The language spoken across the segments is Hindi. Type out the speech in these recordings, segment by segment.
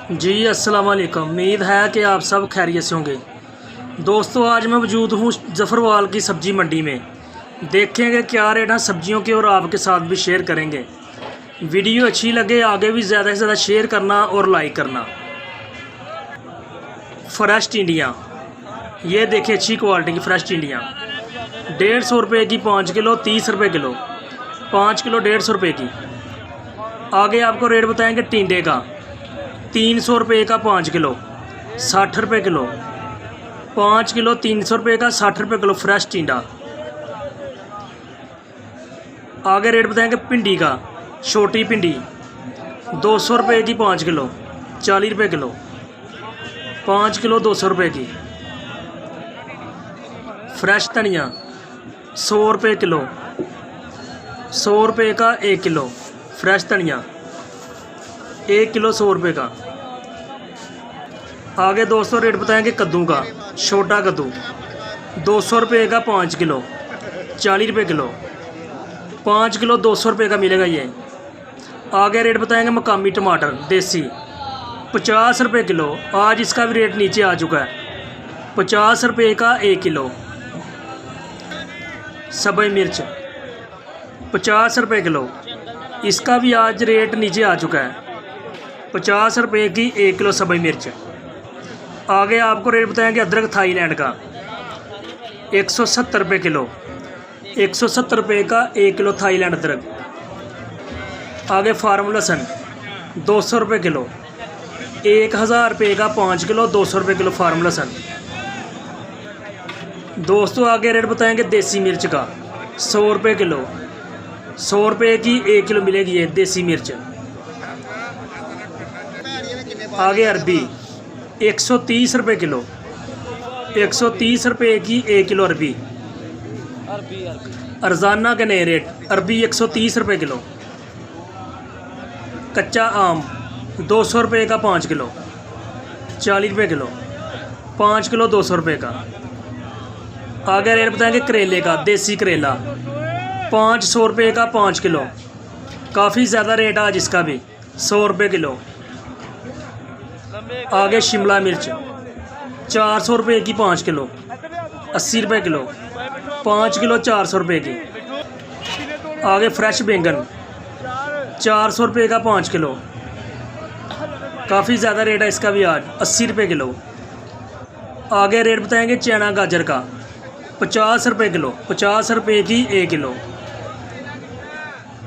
जी अस्सलाम वालेकुम। उम्मीद है कि आप सब खैरियत से होंगे। दोस्तों आज मैं मौजूद हूँ जफरवाल की सब्ज़ी मंडी में। देखेंगे क्या रेट है सब्जियों के और आपके साथ भी शेयर करेंगे। वीडियो अच्छी लगे आगे भी ज़्यादा से ज़्यादा शेयर करना और लाइक करना। फ्रेश टिंडियाँ, ये देखिए अच्छी क्वालिटी की फ्रेश टिंडियाँ 150 रुपये की 5 किलो, 30 रुपये किलो। 5 किलो 150 रुपये की। आगे आपको रेट बताएंगे टिंडे का 300 रुपये का 5 किलो, 60 रुपये किलो। 5 किलो 300 रुपये का, 60 रुपये किलो फ्रेश टिंडा। आगे रेट बताएंगे भिंडी का, छोटी भिंडी 200 रुपये की 5 किलो, 40 रुपये किलो। 5 किलो 200 रुपये की। फ्रेश धनिया 100 रुपये किलो, 100 रुपये का 1 किलो फ्रेश धनिया। 1 किलो 100 रुपये का। आगे दोस्तों रेट बताएंगे कद्दू का, छोटा कद्दू 200 रुपये का 5 किलो, 40 रुपये किलो। 5 किलो 200 रुपये का मिलेगा ये। आगे रेट बताएंगे मकामी टमाटर देसी 50 रुपये किलो। आज इसका भी रेट नीचे आ चुका है, 50 रुपये का 1 किलो। सब्ज़ मिर्च 50 रुपये किलो, इसका भी आज रेट नीचे आ चुका है, 50 रुपये की 1 किलो सब्ज़ मिर्च। आगे आपको रेट बताएंगे अदरक थाईलैंड का 170 रुपये किलो, 170 रुपये का 1 किलो थाईलैंड अदरक। आगे फार्म लहसुन 200 रुपये किलो, 1000 रुपये का 5 किलो, 200 रुपये किलो फार्म लहसुन। दोस्तों आगे रेट बताएंगे देसी मिर्च का 100 रुपये किलो, 100 रुपये की 1 किलो मिलेगी ये देसी मिर्च। आगे अरबी 130 रुपये किलो, 130 रुपये की 1 किलो अरबी। अरजाना के नए रेट अरबी 130 रुपये किलो। कच्चा आम 200 रुपये का 5 किलो, 40 रुपये किलो। 5 किलो 200 रुपये का। आगे रेट बताएंगे करेले का, देसी करेला 500 रुपये का 5 किलो। काफ़ी ज़्यादा रेट आज इसका भी, 100 रुपये किलो। आगे शिमला मिर्च 400 रुपये की 5 किलो, 80 रुपये किलो। 5 किलो 400 रुपये की। आगे फ्रेश बैंगन 400 रुपये का 5 किलो। काफ़ी ज़्यादा रेट है इसका भी आज, 80 रुपये किलो। आगे रेट बताएंगे चना गाजर का 50 रुपये किलो, 50 रुपये की 1 किलो।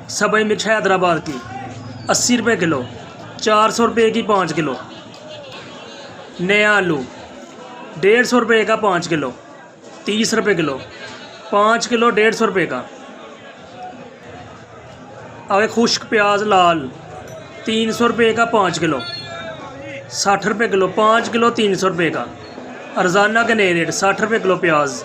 सब्ज़ मिर्च हैदराबाद की 80 रुपये किलो, 400 रुपये की 5 किलो। नया आलू 150 रुपये का 5 किलो, 30 रुपये किलो। 5 किलो 150 रुपये का। आगे खुश्क प्याज लाल 300 रुपये का 5 किलो, 60 रुपये किलो। 5 किलो 300 रुपये का। अरजाना के नए रेट 60 रुपये किलो प्याज।